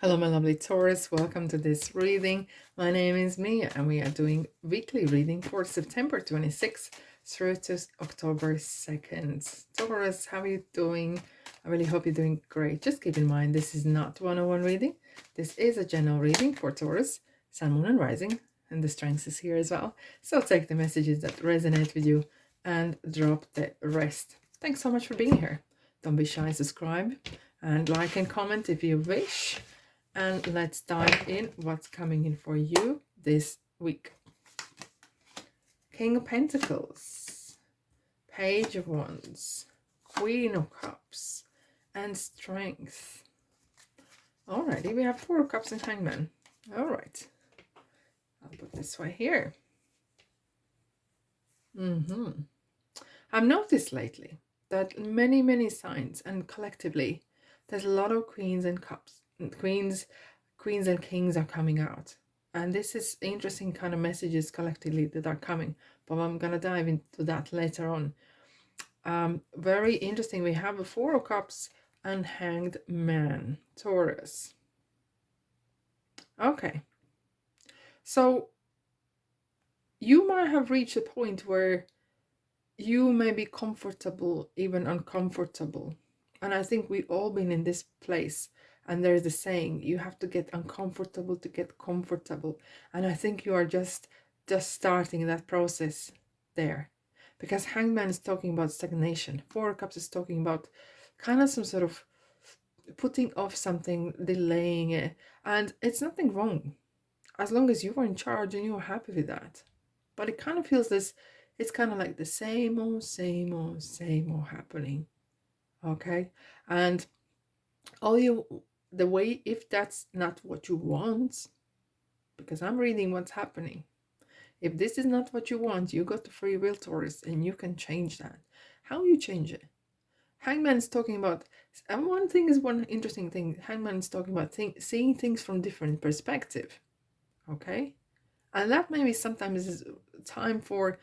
Hello, my lovely Taurus. Welcome to this reading. My name is Mia, and we are doing weekly reading for September 26th through to October 2nd. Taurus, how are you doing? I really hope you're doing great. Just keep in mind, this is not 101 reading. This is a general reading for Taurus, Sun, Moon, and Rising, and the strength is here as well. So take the messages that resonate with you and drop the rest. Thanks so much for being here. Don't be shy, subscribe and like and comment if you wish. And let's dive in what's coming in for you this week. King of Pentacles, Page of Wands, Queen of Cups, and Strength. Alrighty, we have Four of Cups and Hangman. Alright, I'll put this way here. I've noticed lately that many signs, and collectively, there's a lot of Queens and Cups. Queens and Kings are coming out, and this is interesting kind of messages collectively that are coming, but I'm gonna dive into that later on. Very interesting. We have a Four of Cups and Hanged Man, Taurus. Okay, so you might have reached a point where you may be comfortable, even uncomfortable, and I think we've all been in this place. And there's the saying, you have to get uncomfortable to get comfortable. And I think you are just starting that process there. Because Hangman is talking about stagnation. Four of Cups is talking about kind of some sort of putting off something, delaying it. And it's nothing wrong, as long as you are in charge and you're happy with that. But it kind of feels this, it's kind of like the same old happening. Okay? And the way, if that's not what you want, because I'm reading what's happening, if this is not what you want, you got the free will, Taurus, and you can change that. How you change it? Hangman is talking about, and one interesting thing, Hangman is talking about seeing things from different perspective. Okay, and that maybe sometimes is time for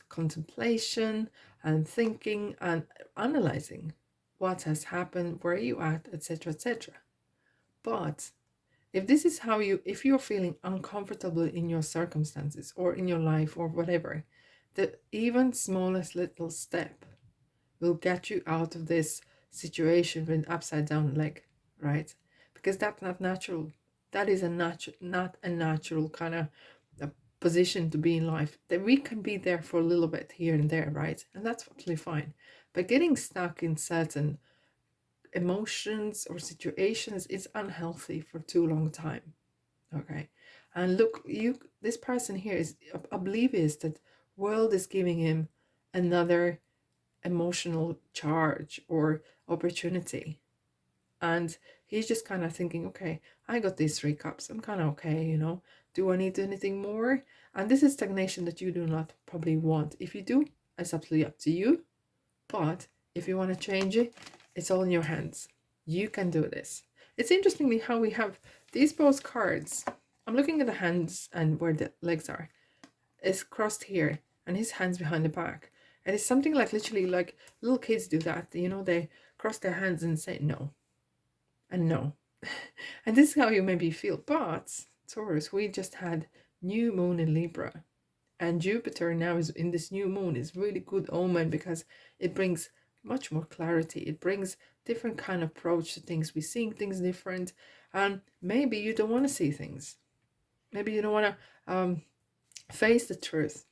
contemplation and thinking and analyzing what has happened, where are you at, etc., etc. But if this is how if you're feeling uncomfortable in your circumstances or in your life or whatever, the even smallest little step will get you out of this situation with upside down leg, right? Because that's not natural. That is not a natural kind of position to be in life. That we can be there for a little bit here and there, right? And that's absolutely fine. But getting stuck in certain emotions or situations is unhealthy for too long time. Okay, and look, this person here is oblivious that world is giving him another emotional charge or opportunity, and he's just kind of thinking, okay, I got these 3 cups, I'm kind of okay, do I need anything more? And this is stagnation that you do not probably want. If you do, it's absolutely up to you, but if you want to change it, it's all in your hands. You can do this. It's interestingly how we have these both cards. I'm looking at the hands and where the legs are. It's crossed here and his hands behind the back. And it's something like literally like little kids do that. They cross their hands and say no. And no. And this is how you maybe feel. But Taurus, we just had new moon in Libra. And Jupiter now is in this new moon is really good omen because it brings much more clarity. It brings different kind of approach to things. We're seeing things different, and maybe you don't want to see things. Maybe you don't want to face the truth,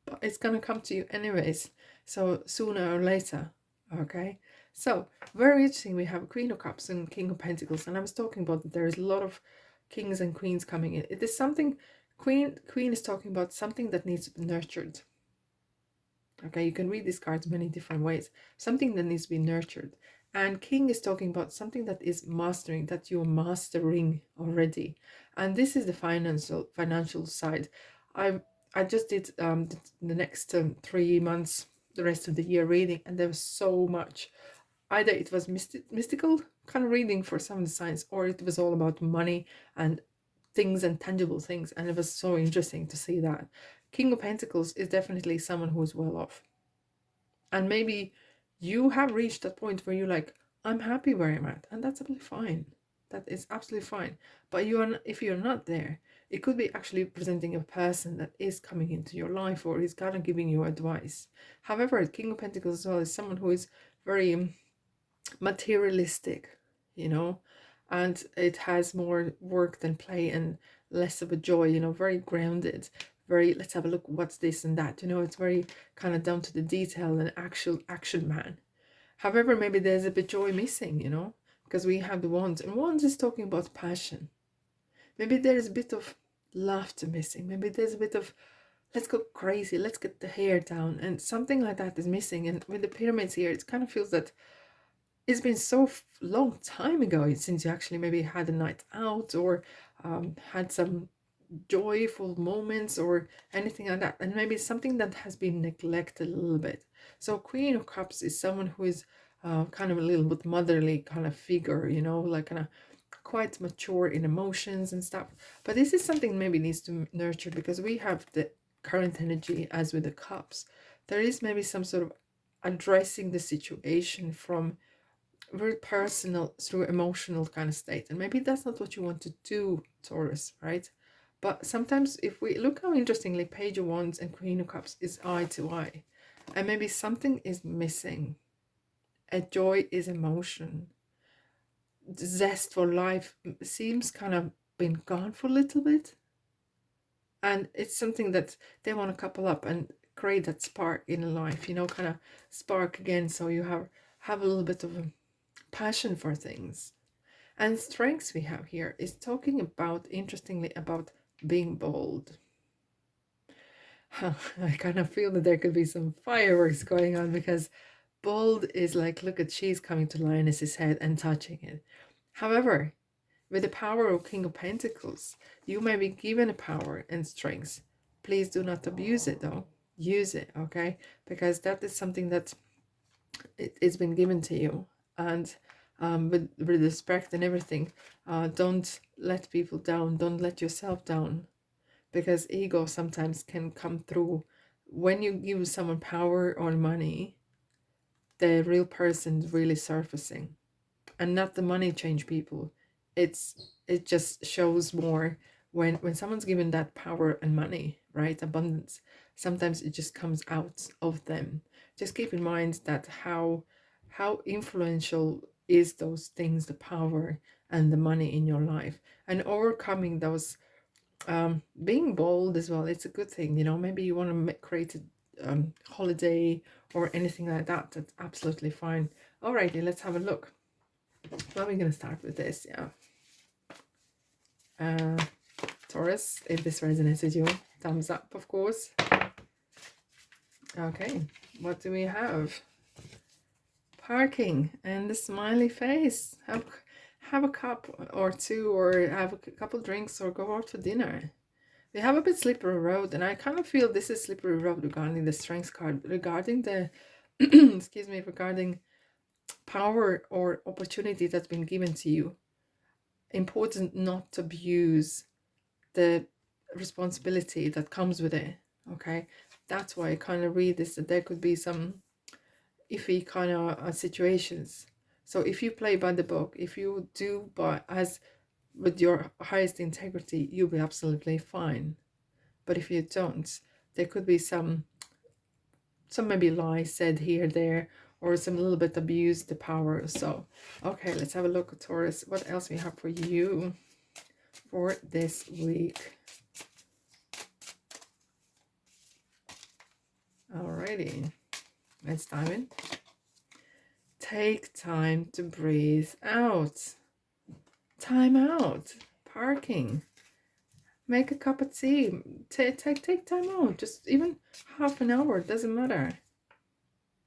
but it's gonna come to you anyways. So sooner or later, okay. So very interesting. We have Queen of Cups and King of Pentacles, and I was talking about that there is a lot of kings and queens coming in. It is something. Queen is talking about something that needs to be nurtured. Okay, you can read these cards many different ways. Something that needs to be nurtured. And King is talking about something that is mastering, that you're mastering already. And this is the financial side. I just did the next 3 months, the rest of the year reading, and there was so much. Either it was mystical kind of reading for some of the signs, or it was all about money and things and tangible things, and it was so interesting to see that. King of Pentacles is definitely someone who is well off, and maybe you have reached that point where you're like, I'm happy where I'm at, and that's absolutely fine. That is absolutely fine. But if you're not there, it could be actually presenting a person that is coming into your life or is kind of giving you advice. However, King of Pentacles as well is someone who is very materialistic, you know, and it has more work than play and less of a joy, you know, very grounded, very let's have a look, what's this and that, you know, it's very kind of down to the detail and actual action man. However, maybe there's a bit joy missing, you know, because we have the wands, and wands is talking about passion. Maybe there's a bit of laughter missing. Maybe there's a bit of let's go crazy, let's get the hair down, and something like that is missing. And with the pyramids here, it kind of feels that it's been so long time ago since you actually maybe had a night out or had some joyful moments or anything like that, and maybe something that has been neglected a little bit. So Queen of Cups is someone who is kind of a little bit motherly kind of figure, you know, like kind of quite mature in emotions and stuff. But this is something maybe needs to nurture, because we have the current energy as with the cups. There is maybe some sort of addressing the situation from very personal through emotional kind of state, and maybe that's not what you want to do, Taurus, right? But sometimes if we look how interestingly Page of Wands and Queen of Cups is eye to eye, and maybe something is missing. A joy is emotion, the zest for life seems kind of been gone for a little bit, and it's something that they want to couple up and create that spark in life, you know, kind of spark again, so you have a little bit of a passion for things. And strengths we have here is talking about, interestingly, about being bold. I kind of feel that there could be some fireworks going on, because bold is like, look at, she's coming to Lioness's head and touching it. However, with the power of King of Pentacles, you may be given a power and strengths. Please do not abuse it though. Use it, okay? Because that is something that it's been given to you. And with respect and everything, don't let people down. Don't let yourself down, because ego sometimes can come through. When you give someone power or money, the real person is really surfacing, and not the money change people. It just shows more when someone's given that power and money, right? Abundance. Sometimes it just comes out of them. Just keep in mind that how influential is those things, the power and the money in your life, and overcoming those. Being bold as well, it's a good thing, you know. Maybe you want to create a holiday or anything like that. That's absolutely fine. Alrighty, let's have a look. Well, we're gonna start with this, yeah. Taurus, if this resonates with you, thumbs up, of course. Okay, what do we have? Parking and the smiley face. Have a cup or two, or have a couple drinks, or go out for dinner. We have a bit slippery road, and I kind of feel this is slippery road regarding the strengths card, regarding the excuse me, regarding power or opportunity that's been given to you. Important not to abuse the responsibility that comes with it, okay? That's why I kind of read this, that there could be some iffy kind of situations. So if you play by the book, if you do by as with your highest integrity, you'll be absolutely fine. But if you don't, there could be some maybe lies said here, there, or some little bit abuse the power. So, okay, let's have a look at Taurus. What else we have for you for this week? Alrighty, let's dive in. Take time to breathe out. Time out. Parking. Make a cup of tea. Take time out. Just even half an hour. Doesn't matter.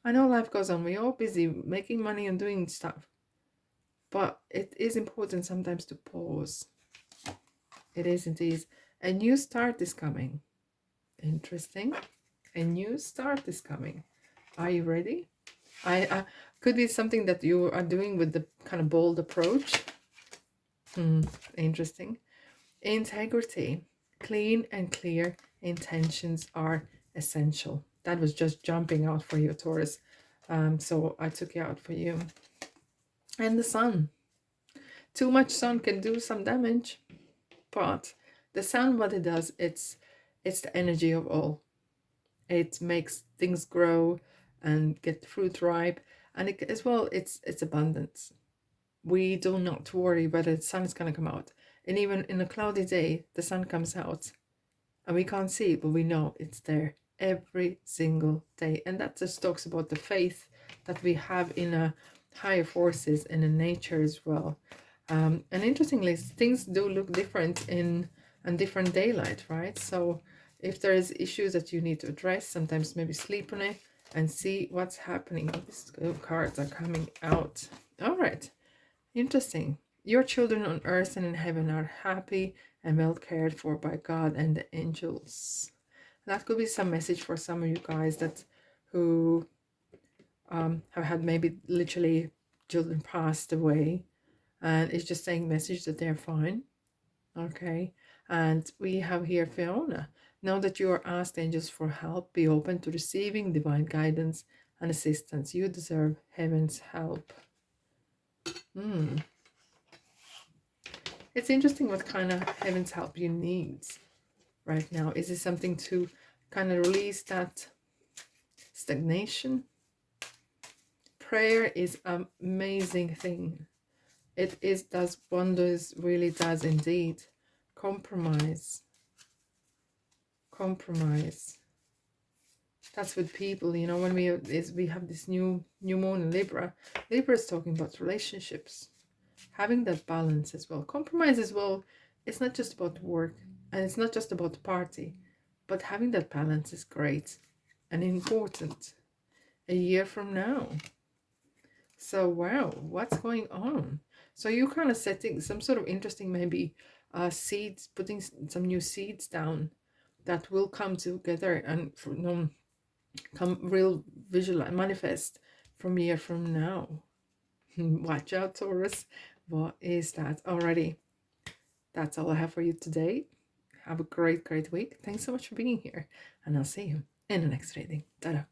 I know life goes on. We're all busy making money and doing stuff. But it is important sometimes to pause. It is indeed. A new start is coming. Interesting. A new start is coming. Are you ready? I could be something that you are doing with the kind of bold approach. Interesting. Integrity. Clean and clear intentions are essential. That was just jumping out for you, Taurus. So I took it out for you. And the sun. Too much sun can do some damage, but the sun, what it does, it's the energy of all. It makes things grow and get fruit ripe, and it, as well, it's abundance. We do not worry whether the sun is going to come out, and even in a cloudy day the sun comes out and we can't see it, but we know it's there every single day. And that just talks about the faith that we have in a higher forces and in nature as well. And interestingly, things do look different in different daylight, right? So if there is issues that you need to address, sometimes maybe sleep on it and see what's happening. These cards are coming out. All right, interesting. Your children on earth and in heaven are happy and well cared for by God and the angels. That could be some message for some of you guys that who have had maybe literally children passed away, and it's just saying message that they're fine. Okay, and we have here Fiona. Now that you are asked angels for help, be open to receiving divine guidance and assistance. You deserve heaven's help. It's interesting what kind of heaven's help you need right now. Is it something to kind of release that stagnation? Prayer is an amazing thing. It does wonders, really does indeed. Compromise. That's with people, you know, when we have this new moon in Libra. Libra is talking about relationships, having that balance as well. Compromise as well. It's not just about work and it's not just about the party, but having that balance is great and important a year from now. So wow, what's going on? So you're kind of setting some sort of interesting, maybe seeds, putting some new seeds down that will come together and come real visual and manifest from year from now. Watch out, Taurus. What is that? Alrighty, that's all I have for you today. Have a great week. Thanks so much for being here, and I'll see you in the next reading. Ta-da.